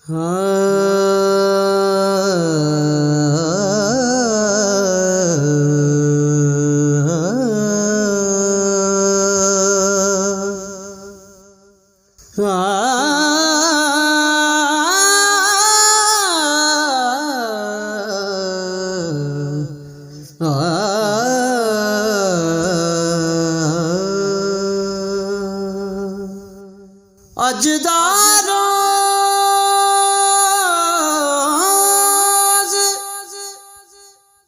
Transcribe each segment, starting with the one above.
अज दा रोज़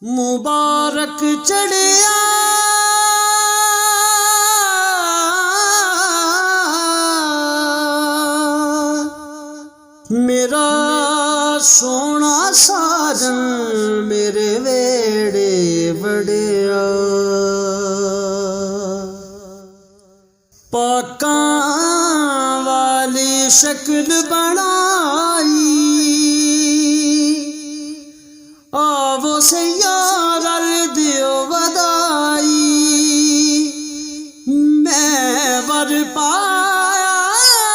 मुबारक चढ़िया, मेरा सोना साजन मेरे वेड़े वड़िया। पाका वाली शक्ल बनाई, आवो सैयार दियो वदाई। मैं वर पाया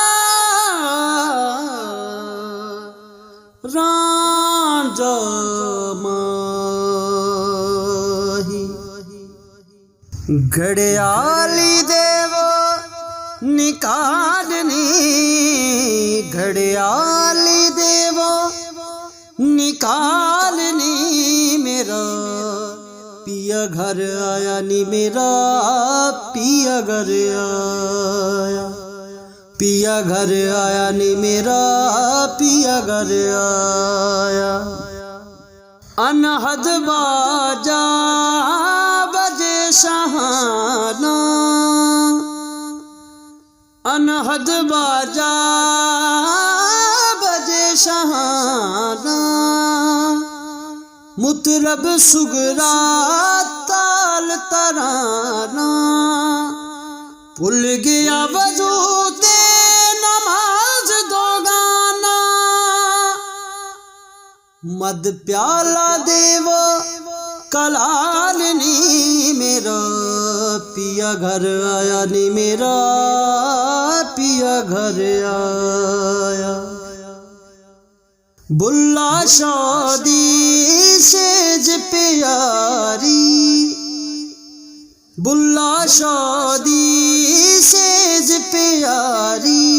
रांझा माही, घड़ियाली देवो निकालनी, घड़ियाली देवो निकालनी। मेरा पिया घर आया नी, मेरा पिया घर आया, पिया घर आया नी, मेरा पिया घर आया। अनहद बाजा बजे शहाना, अनहद बाजा बजे शहाना। मुतलब सुगरा ताल तराना, भूल गया वजू ते नमाज दो गाना। मद प्याला देवो कलालनी, मेरा पिया घर आया नी, मेरा पिया घर आया। बुल्ला शादी सेज प्यारी, बुल्ला शादी सेज प्यारी।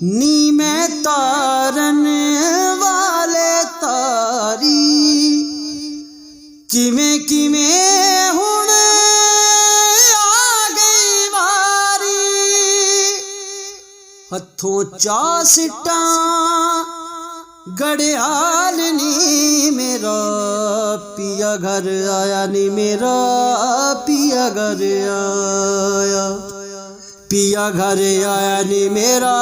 नी मैं तारन वाले तारी, किवें किवें हुण आ गई वारी। हथों चा सिटा घड़ियाल नी, मेरा पिया घर आया नी, मेरा पिया घर आया, पिया घर आया नी, मेरा